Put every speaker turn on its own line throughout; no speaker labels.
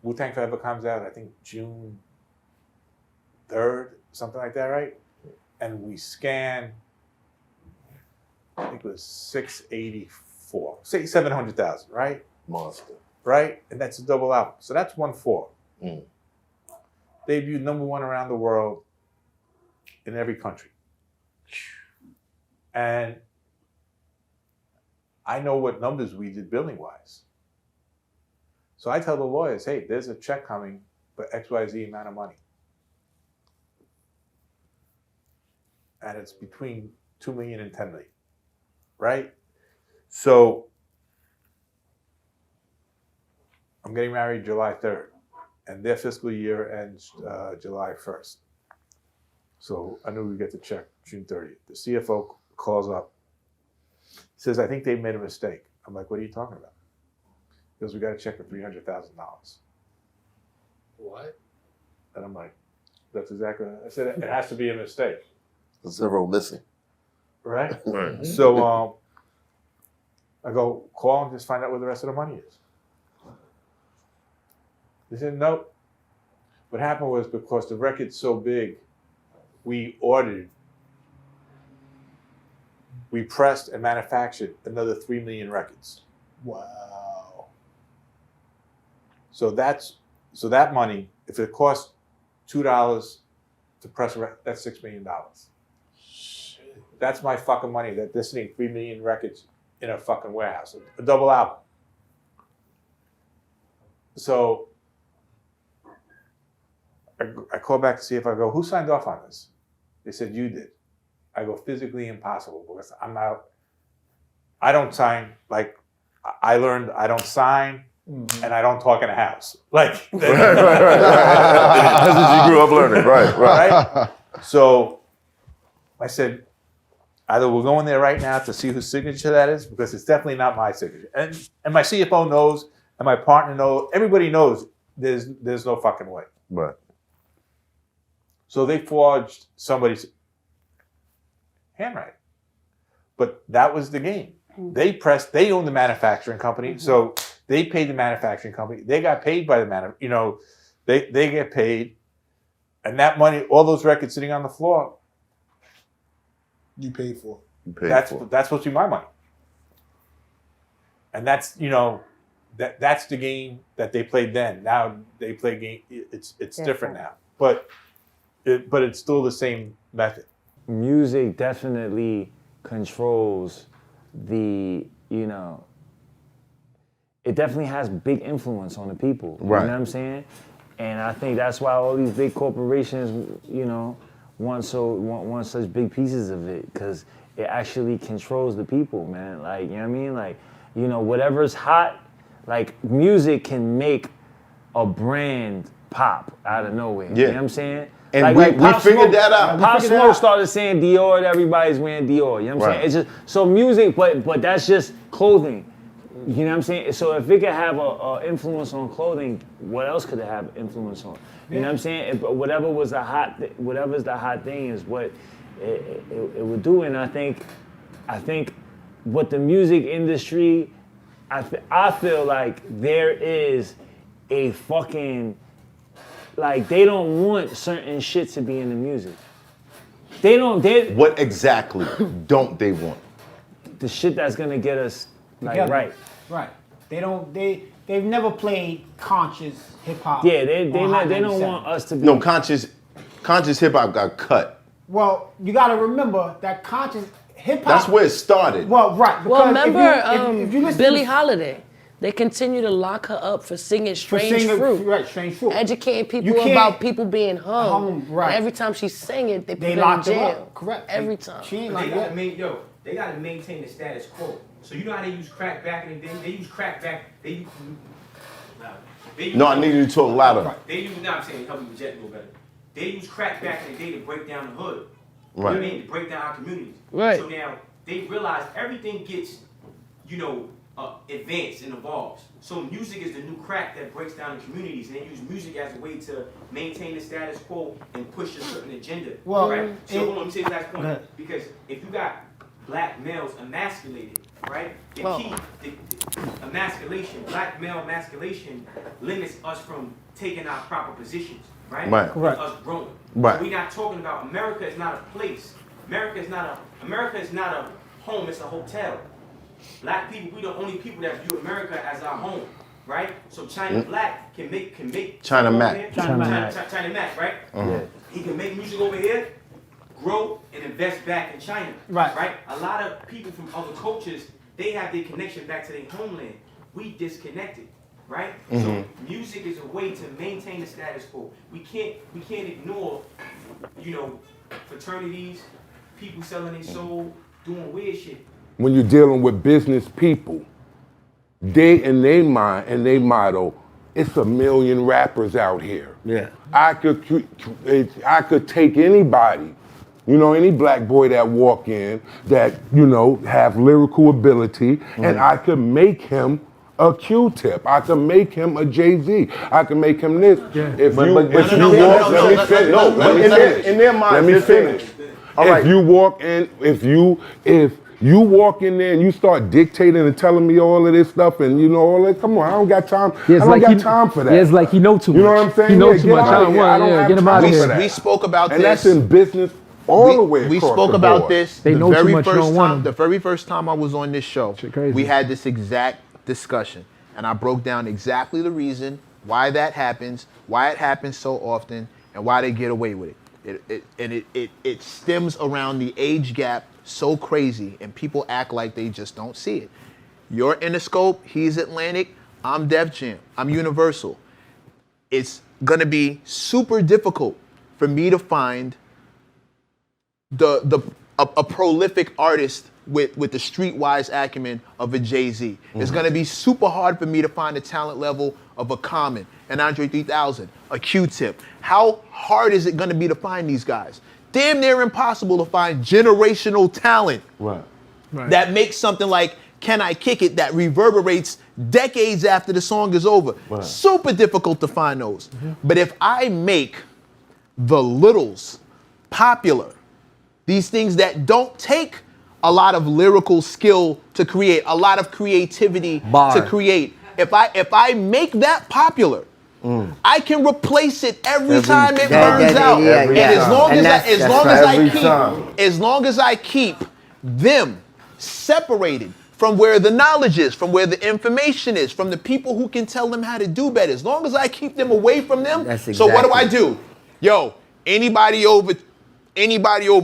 Wu-Tang Forever comes out, I think June 3rd, something like that, right? And we scan, I think it was 684, say 700,000, right?
Monster.
Right? And that's a double album. So that's 1/4. Debuted #1 around the world in every country. And I know what numbers we did billing wise. So I tell the lawyers, hey, there's a check coming for XYZ amount of money. And it's between 2 million and 10 million, right? So I'm getting married July 3rd, and their fiscal year ends July 1st. So I knew we'd get the check June 30th. The CFO calls up, says, I think they made a mistake. I'm like, what are you talking about? He goes, we got a check for $300,000.
What?
And I'm like, that's exactly what I said. It has to be a mistake.
Zero missing.
Right? So I go, call and just find out where the rest of the money is. They said, nope. What happened was because the record's so big, we pressed and manufactured another 3 million records.
Wow.
So that money, if it costs $2 to press a record, that's $6 million.
Shit.
That's my fucking money that they're sitting 3 million records in a fucking warehouse, a double album. So I call back to see if I go, who signed off on this? They said, you did. I go, physically impossible because I don't sign, like I learned I don't sign and I don't talk in a house. Like,
Right. That's what you grew up learning, right?
So I said, either we're going there right now to see whose signature that is, because it's definitely not my signature. And my CFO knows, and my partner knows, everybody knows there's no fucking way.
Right.
So they forged somebody's handwriting. But that was the game. They own the manufacturing company, so they paid the manufacturing company. They got paid by the they get paid. And that money, all those records sitting on the floor,
You paid for.
that's supposed to be my money. And that's, that's the game that they played then. Now they play game, it's different now. But it's still the same method.
Music definitely controls it definitely has big influence on the people.
Right.
You know what I'm saying? And I think that's why all these big corporations, want such big pieces of it, because it actually controls the people, man. Like, you know what I mean? Like, whatever's hot, like music can make a brand pop out of nowhere.
Yeah.
You know what I'm saying?
And we figured that out.
Pop Smoke started saying Dior, and everybody's wearing Dior. You know what I'm saying? It's just so music, but that's just clothing. You know what I'm saying? So if it could have a influence on clothing, what else could it have influence on? You know what I'm saying? Whatever's the hot thing is what it would do. And I think what the music industry, I feel like there is a fucking, like, they don't want certain shit to be in the music. What
exactly don't they want?
The shit that's gonna get us right.
Right. They've never played conscious hip hop.
Yeah, they don't want us to be.
No, conscious hip hop got cut.
Well, you got to remember that conscious hip hop.
That's where it started.
Well, right.
Well, remember
if you listen
Billie
to
Holiday. They continue to lock her up for singing Strange Fruit.
Right, Strange Fruit.
Educating people about people being hung.
Right.
And every time she sing it, they put her in
locked her
jail.
up. Correct.
Every time.
She ain't
But
like that.
they gotta maintain the status quo. So you know how they use crack back in the day? They use crack back.
No, I need you to talk louder.
They use, I'm saying, help me project a little better. They use crack back in the day to break down the hood.
Right.
You know what I mean? To break down our communities.
Right.
So now they realize everything gets, advanced and evolves. So music is the new crack that breaks down the communities, and they use music as a way to maintain the status quo and push a certain agenda.
Well,
right? So hold on, let me say the last point. Because if you got black males emasculated, right? The
Well-
key, emasculation, black male emasculation limits us from taking our proper positions, right?
Right.
Correct.
Us growing.
Right.
So we're not talking about America is not a place. America is not a home, it's a hotel. Black people, we the only people that view America as our home, right? So China Black can make
China
over
Mac.
here.
China Mac.
China Mac, right?
Yeah.
He can make music over here, grow and invest back in China.
Right.
Right? A lot of people from other cultures, they have their connection back to their homeland. We disconnected. Right? So music is a way to maintain the status quo. We can't ignore, fraternities, people selling their soul, doing weird shit.
When you're dealing with business people, they in their mind and they motto, it's a million rappers out here.
Yeah.
I could take anybody, any black boy that walk in that, have lyrical ability, and I could make him a Q-Tip. I can make him a Jay-Z. I can make him this. If you walk, let me finish. No, let me finish.
In their minds,
Let me
they're
finish.
All right.
If you walk in, if you walk in there and you start dictating and telling me all of this stuff and all that, come on, I don't got time. I don't got time for that.
Yeah, it's like he know too much.
You know what I'm saying?
He know
Yeah,
too
get
much.
out
I
of
don't
here. I
want.
don't
Yeah,
have
get him
time
out of
for
here.
that.
We spoke about
And
this.
that's in business all the way
We
across
spoke
the
about
board.
this
They
the
know too
very
much, you
first
don't want
time.
them.
The very first time I was on this show,
Shit crazy.
we had this exact discussion, and I broke down exactly the reason why that happens, why it happens so often, and why they get away with it. It stems around the age gap so crazy, and people act like they just don't see it. You're Interscope, he's Atlantic, I'm Def Jam, I'm Universal. It's gonna be super difficult for me to find a prolific artist with the streetwise acumen of a Jay-Z. It's gonna be super hard for me to find the talent level of a Common, an Andre 3000, a Q-Tip. How hard is it gonna be to find these guys? Damn near impossible to find generational talent that makes something like Can I Kick It that reverberates decades after the song is over. Super difficult to find those. But if I make the littles popular, these things that don't take a lot of lyrical skill to create, a lot of creativity to create, if I make that popular, I can replace it every time it burns out. And as long as I keep them separated from where the knowledge is, from where the information is, from the people who can tell them how to do better, as long as I keep them away from them. So what do I do? Yo, anybody over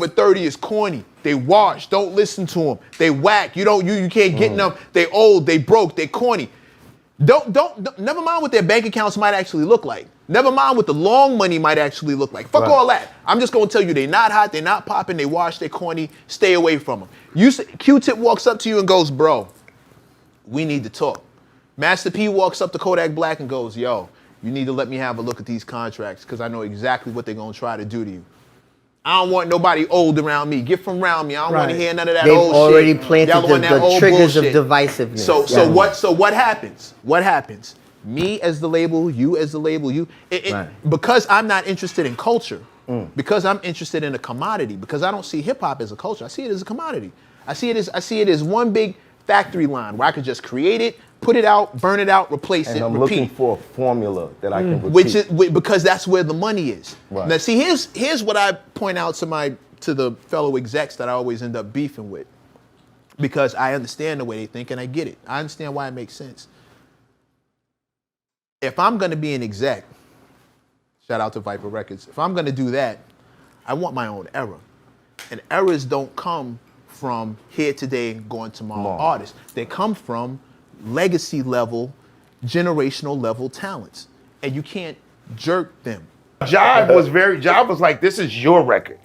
30 is corny. They wash. Don't listen to them. They whack. You can't get them. They old. They broke. They corny. Don't. Never mind what their bank accounts might actually look like. Never mind what the long money might actually look like. Fuck all that. I'm just gonna tell you, they not hot. They not popping. They wash. They corny. Stay away from them. Q-Tip walks up to you and goes, "Bro, we need to talk." Master P walks up to Kodak Black and goes, "Yo, you need to let me have a look at these contracts because I know exactly what they're gonna try to do to you. I don't want nobody old around me. Get from around me. I don't want to hear none of that
They've
old shit.
already planted
Y'all want that
the
old
triggers
bullshit.
of divisiveness.
So what happens? What happens? Me as the label, you as the label, because I'm not interested in culture, because I'm interested in a commodity, because I don't see hip hop as a culture. I see it as a commodity. I see it as one big factory line where I could just create it, put it out, burn it out, replace it, I'm repeat. looking
for a formula that I can repeat.
Because that's where the money is.
Right.
Now see, here's what I point out to the fellow execs that I always end up beefing with, because I understand the way they think and I get it. I understand why it makes sense. If I'm gonna be an exec, shout out to Viper Records, if I'm gonna do that, I want my own era. And eras don't come from here today and going tomorrow artists. They come from legacy level, generational level talents. And you can't jerk them.
Jive was like, this is your record.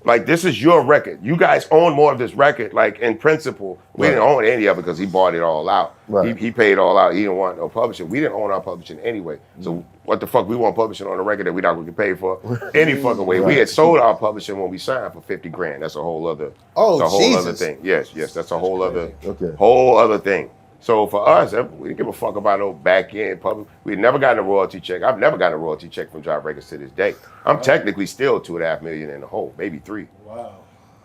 Like, this is your record. You guys own more of this record. Like, in principle, we didn't own any of it because he bought it all out.
Right.
He paid all out. He didn't want no publishing. We didn't own our publishing anyway. So what the fuck we want publishing on a record that we're not going to get paid for any fucking way. We had sold our publishing when we signed for 50 grand. That's a whole other, other thing. Yes, that's a whole other thing. So for us, we didn't give a fuck about no back end public. We'd never gotten a royalty check. I've never gotten a royalty check from Jive Records to this day. I'm technically still $2.5 million in the hole, maybe $3 million.
Wow.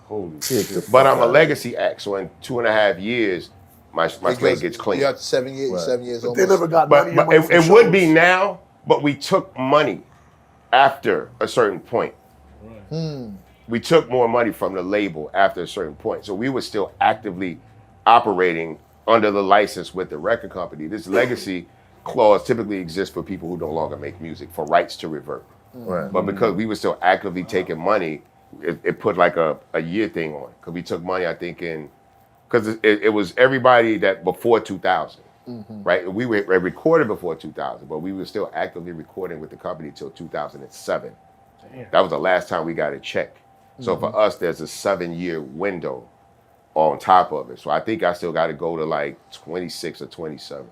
Holy shit.
But I'm a legacy act, so in 2.5 years, my slate gets clean.
You got 7 years, 7 years
But
almost.
they never got
But,
money.
it would be now, but we took money after a certain point. We took more money from the label after a certain point. So we were still actively operating under the license with the record company. This legacy clause typically exists for people who no longer make music, for rights to revert.
Right.
But because we were still actively taking money, it put like a year thing on. Because we took money, I think, because it was everybody that before 2000. Right, we were recorded before 2000, but we were still actively recording with the company till 2007. That was the last time we got a check. So for us, there's a 7-year window on top of it. So I think I still got to go to like 26 or 27.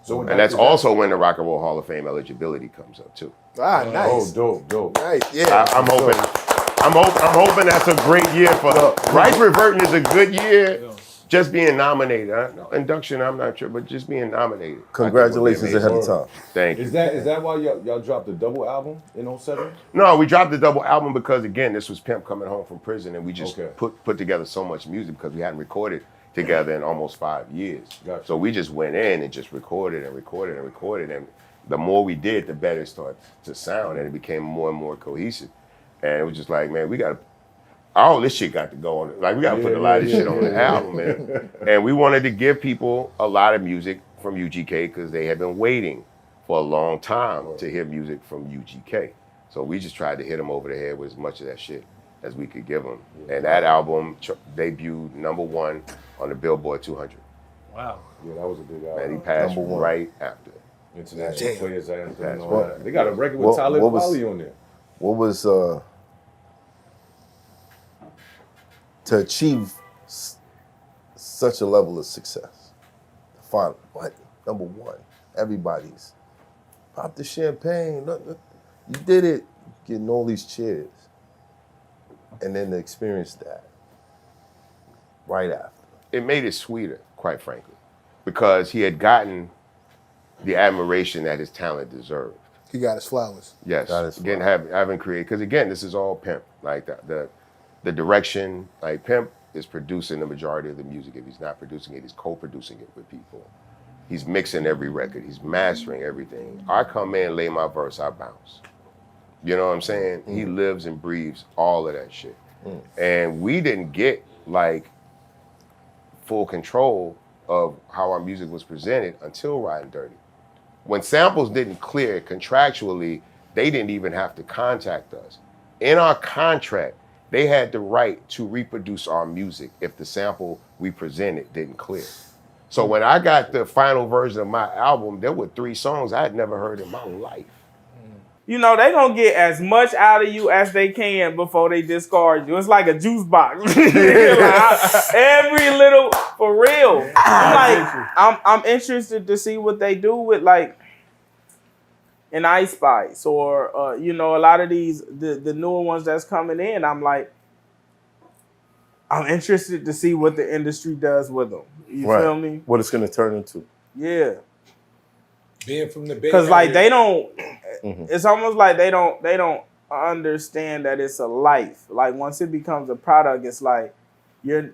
So
and that's also when the Rock and Roll Hall of Fame eligibility comes up too.
Ah, nice.
Oh, dope.
Nice, yeah.
I'm hoping that's a great year for Rights Reverting is a good year. Just being nominated, induction, I'm not sure, but just being nominated.
Congratulations ahead of time.
Thank you.
Is that why y'all dropped the double album in 07?
No, we dropped the double album because again, this was Pimp coming home from prison, and we just
Okay.
put together so much music because we hadn't recorded together in almost 5 years.
Gotcha.
So we just went in and just recorded, and the more we did, the better it started to sound, and it became more and more cohesive. And it was just like, man, we got to. All this shit got to go on. Like, we got to put a lot of this shit on the album, man. And we wanted to give people a lot of music from UGK because they had been waiting for a long time to hear music from UGK. So we just tried to hit them over the head with as much of that shit as we could give them. And that album debuted #1 on the Billboard 200.
Wow.
Yeah, that was a big album.
And he passed right after.
International Players Anthem and all that. They got a record with Talib Kweli on there.
What was to achieve such a level of success? Finally, #1, everybody's pop the champagne. Look, you did it, getting all these cheers, and then to experience that right after.
It made it sweeter, quite frankly, because he had gotten the admiration that his talent deserved.
He got his flowers.
Yes, again, having created, because again, this is all Pimp. Like the direction, like Pimp is producing the majority of the music. If he's not producing it, he's co-producing it with people. He's mixing every record. He's mastering everything. I come in, lay my verse, I bounce. You know what I'm saying? He lives and breathes all of that shit. And we didn't get like full control of how our music was presented until Riding Dirty. When samples didn't clear contractually, they didn't even have to contact us. In our contract, they had the right to reproduce our music if the sample we presented didn't clear. So when I got the final version of my album, there were 3 songs I had never heard in my life.
You know, they gonna get as much out of you as they can before they discard you. It's like a juice box. Every little, for real. I'm interested to see what they do with like an Ice Spice or you know, a lot of these the newer ones that's coming in. I'm interested to see what the industry does with them. You feel me?
What it's gonna turn into.
Yeah.
Being from the Bay
Because like they don't,
Mm-hmm.
it's almost like they don't understand that it's a life. Like once it becomes a product, it's like you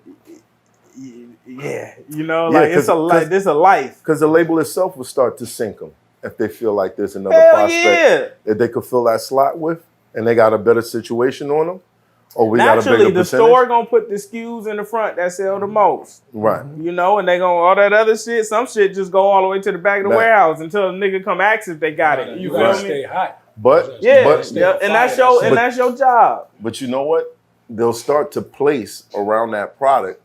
know, like it's a life. This a life.
Because the label itself will start to sink them if they feel like there's another
Hell
prospect that they could fill that slot with, and they got a better situation on them. Or we got a
Naturally,
bigger
the
percentage.
store gonna put the SKUs in the front that sell the most.
Right.
You know, and they gonna all that other shit. Some shit just go all the way to the back of the warehouse until the nigga come ask if they got it. You feel me?
Stay hot.
But
and that's your job.
But you know what? They'll start to place around that product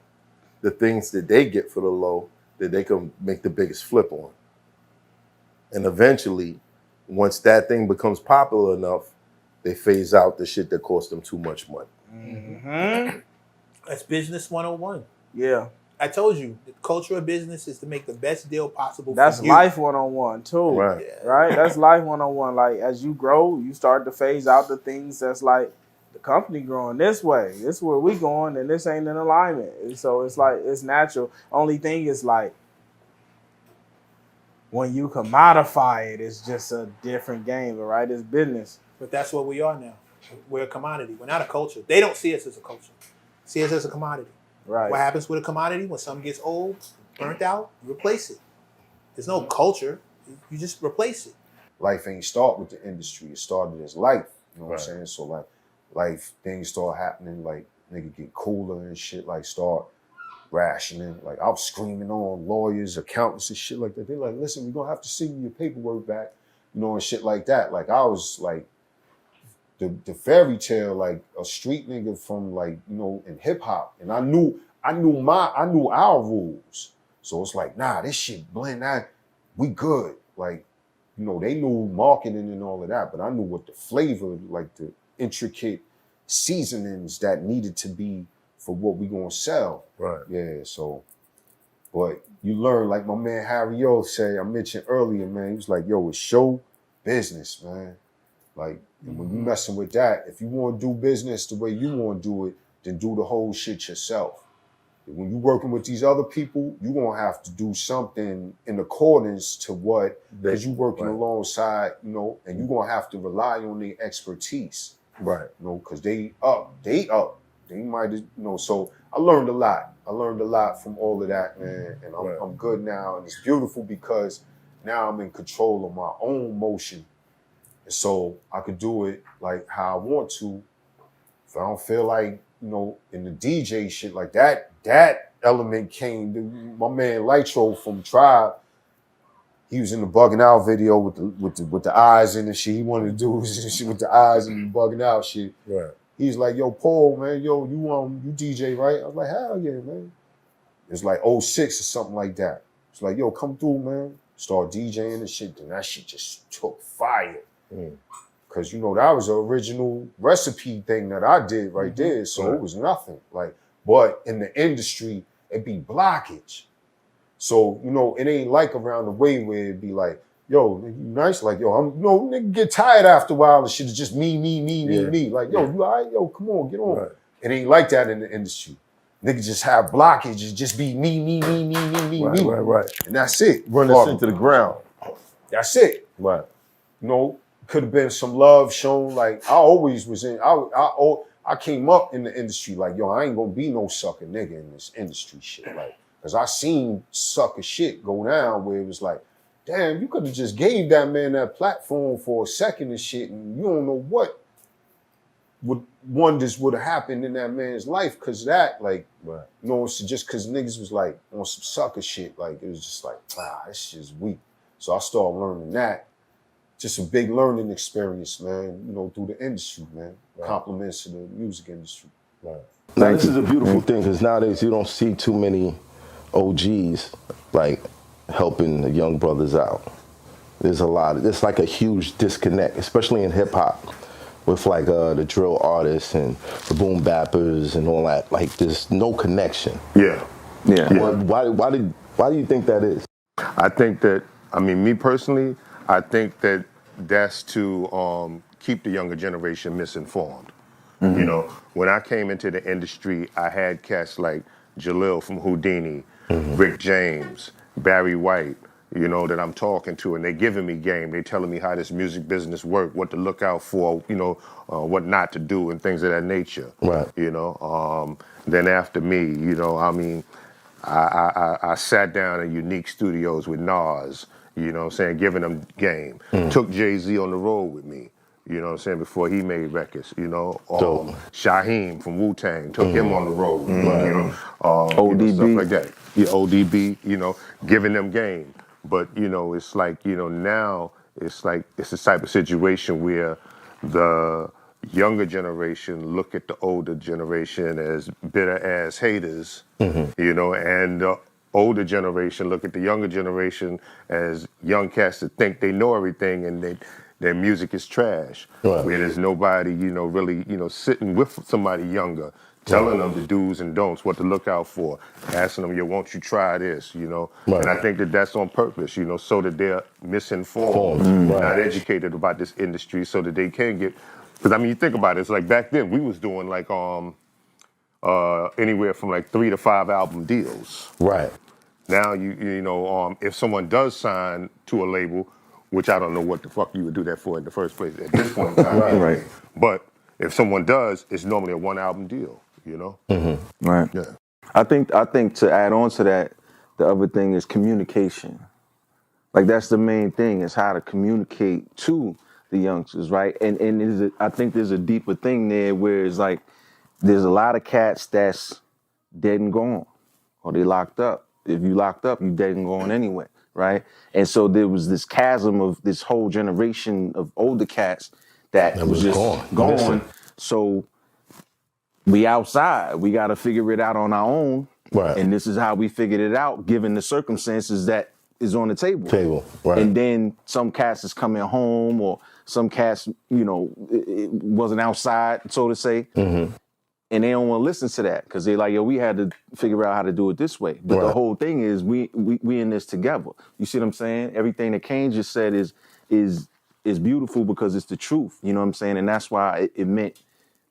the things that they get for the low that they can make the biggest flip on. And eventually, once that thing becomes popular enough, they phase out the shit that cost them too much money.
Mm-hmm.
That's business 101.
Yeah.
I told you, the culture of business is to make the best deal possible
That's
for you.
life 101 too.
Right.
Right? That's life 101. Like as you grow, you start to phase out the things that's like the company growing this way. This is where we going and this ain't in alignment. And so it's like it's natural. Only thing is like when you commodify it, it's just a different game, right? It's business.
But that's what we are now. We're a commodity. We're not a culture. They don't see us as a culture.
See it as a commodity.
Right.
What happens with a commodity when something gets old, burnt out? You replace it. There's no culture. You just replace it.
Life ain't start with the industry. It started as life. You know what I'm saying? So like, life things start happening. Like nigga get cooler and shit. Like start rationing. Like I was screaming on lawyers, accountants, and shit like that. They're like, listen, we're gonna have to send you your paperwork back, you know, and shit like that. Like I was like the fairy tale, like a street nigga from like, you know, in hip hop. And I knew our rules. So it's like, nah, this shit blend that, we good. Like, you know, they knew marketing and all of that, but I knew what the flavor, like the intricate seasonings that needed to be for what we gonna sell.
Right.
Yeah, so, but you learn, like my man Harry O say, I mentioned earlier, man, he was like, yo, it's show business, man. Like, when you messing with that, if you wanna do business the way you wanna do it, then do the whole shit yourself. When you're working with these other people, you're gonna have to do something in accordance to what, because you're working alongside, you know, and you're gonna have to rely on their expertise.
Right.
You know, because they up. They might, you know, so I learned a lot. I learned a lot from all of that, man. And I'm good now. And it's beautiful because now I'm in control of my own motion. And so I could do it like how I want to. If I don't feel like, you know, in the DJ shit like that element came. My man Lytro from Tribe, he was in the Bugging Out video with the eyes in the shit. He wanted to do shit with the eyes and the Bugging Out shit.
Right.
He's like, yo, Paul, man, yo, you DJ, right? I was like, hell yeah, man. It's like 06 or something like that. It's like, yo, come through, man. Start DJing and shit. Then that shit just took fire. Cause you know, that was an original recipe thing that I did right there. So it was nothing. Like, but in the industry, it'd be blockage. So, you know, it ain't like around the way where it'd be like, yo, you nice, like, yo, I'm, you know, nigga get tired after a while and shit. It's just me. Like, yo, you all right? Yo, come on, get on. Right. It ain't like that in the industry. Niggas just have blockages, just be me.
Right.
And that's it.
Run this into the ground.
That's it.
Right.
You know, could have been some love shown. Like, I always was in, I came up in the industry like, yo, I ain't gonna be no sucker nigga in this industry shit. Like, cause I seen sucker shit go down where it was like, damn, you could have just gave that man that platform for a second and shit, and you don't know what wonders would have happened in that man's life because that, like, you know, it's just because niggas was like on some sucker shit, like, it was just like, this shit's weak. So I started learning that. Just a big learning experience, man, you know, through the industry, man. Compliments to the music industry.
Right. Now, this is a beautiful thing because nowadays you don't see too many OGs, like, helping the young brothers out. There's like a huge disconnect, especially in hip hop, with like the drill artists and the boom bappers and all that. Like there's no connection.
Yeah.
Why do you think that is?
I think that, I mean, me personally, I think that that's to keep the younger generation misinformed.
Mm-hmm.
You know, when I came into the industry, I had cats like Jalil from Houdini, Rick James, Barry White, you know, that I'm talking to, and they giving me game. They telling me how this music business work, what to look out for, you know, what not to do, and things of that nature.
Right.
You know, then after me, you know, I mean, I sat down in Unique Studios with Nas, you know what I'm saying, giving them game. Took Jay-Z on the road with me, you know what I'm saying, before he made records, you know. Shaheem from Wu-Tang, took him on the road, you know,
ODB.
You know, stuff like that. Yeah, ODB, you know, giving them game. But, you know, it's like, you know, now it's like, it's the type of situation where the younger generation look at the older generation as bitter ass haters, you know, and the older generation look at the younger generation as young cats that think they know everything and their music is trash.
Right.
Where there's nobody, you know, really, you know, sitting with somebody younger, telling them the do's and don'ts, what to look out for, asking them, yo, won't you try this, you know?
Right.
And I think that that's on purpose, you know, so that they're misinformed, not educated about this industry, so that they can get, because I mean, you think about it, it's like back then we was doing like anywhere from like 3 to 5 album deals.
Right.
Now, you know, if someone does sign to a label, which I don't know what the fuck you would do that for in the first place at this point in time.
Right.
But if someone does, it's normally a 1 album deal. you know?
Right.
Yeah.
I think to add on to that, the other thing is communication. Like that's the main thing, is how to communicate to the youngsters, right? And I think there's a deeper thing there where it's like there's a lot of cats that's dead and gone, or they locked up. If you locked up, you dead and gone anyway, right? And so there was this chasm of this whole generation of older cats that was just gone. So we outside, we got to figure it out on our own.
Right.
And this is how we figured it out, given the circumstances that is on the table.
Right.
And then some cats is coming home, or some cats, you know, it wasn't outside, so to say. And they don't want to listen to that because they're like, yo, we had to figure out how to do it this way. But the whole thing is we in this together. You see what I'm saying? Everything that Keyz just said is beautiful because it's the truth. You know what I'm saying? And that's why it meant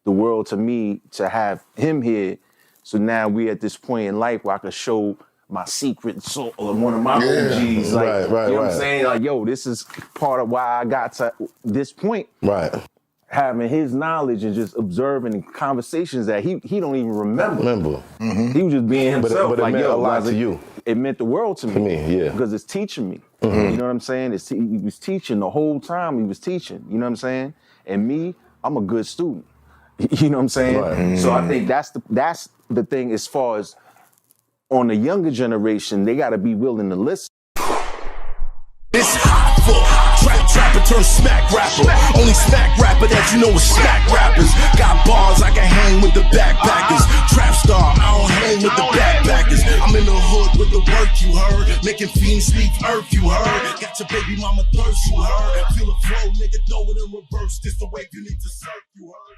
the world to me to have him here. So now we at this point in life where I could show my secret soul, or one of my OGs. Like, you know what I'm saying? Like, yo, this is part of why I got to this point.
Right.
Having his knowledge and just observing conversations that he don't even remember. He was just being himself.
But it
like,
meant
yo,
a lot to you.
It meant the world to me.
To me, yeah.
Because it's teaching me. You know what I'm saying? He was teaching the whole time. He was teaching. You know what I'm saying? And me, I'm a good student. You know what I'm saying?
Right.
So I think that's the thing as far as on the younger generation, they got to be willing to listen.
It's trapper turn smack rapper. Only smack rapper that you know is smack rappers. Got bars, I can hang with the backpackers. Trap star, I don't hang with the backpackers. I'm in the hood with the work, you heard. Making fiends leave earth, you heard. Got your baby mama thirst, you heard. Feel the flow, nigga, throw it in reverse. This the way you need to surf, you heard.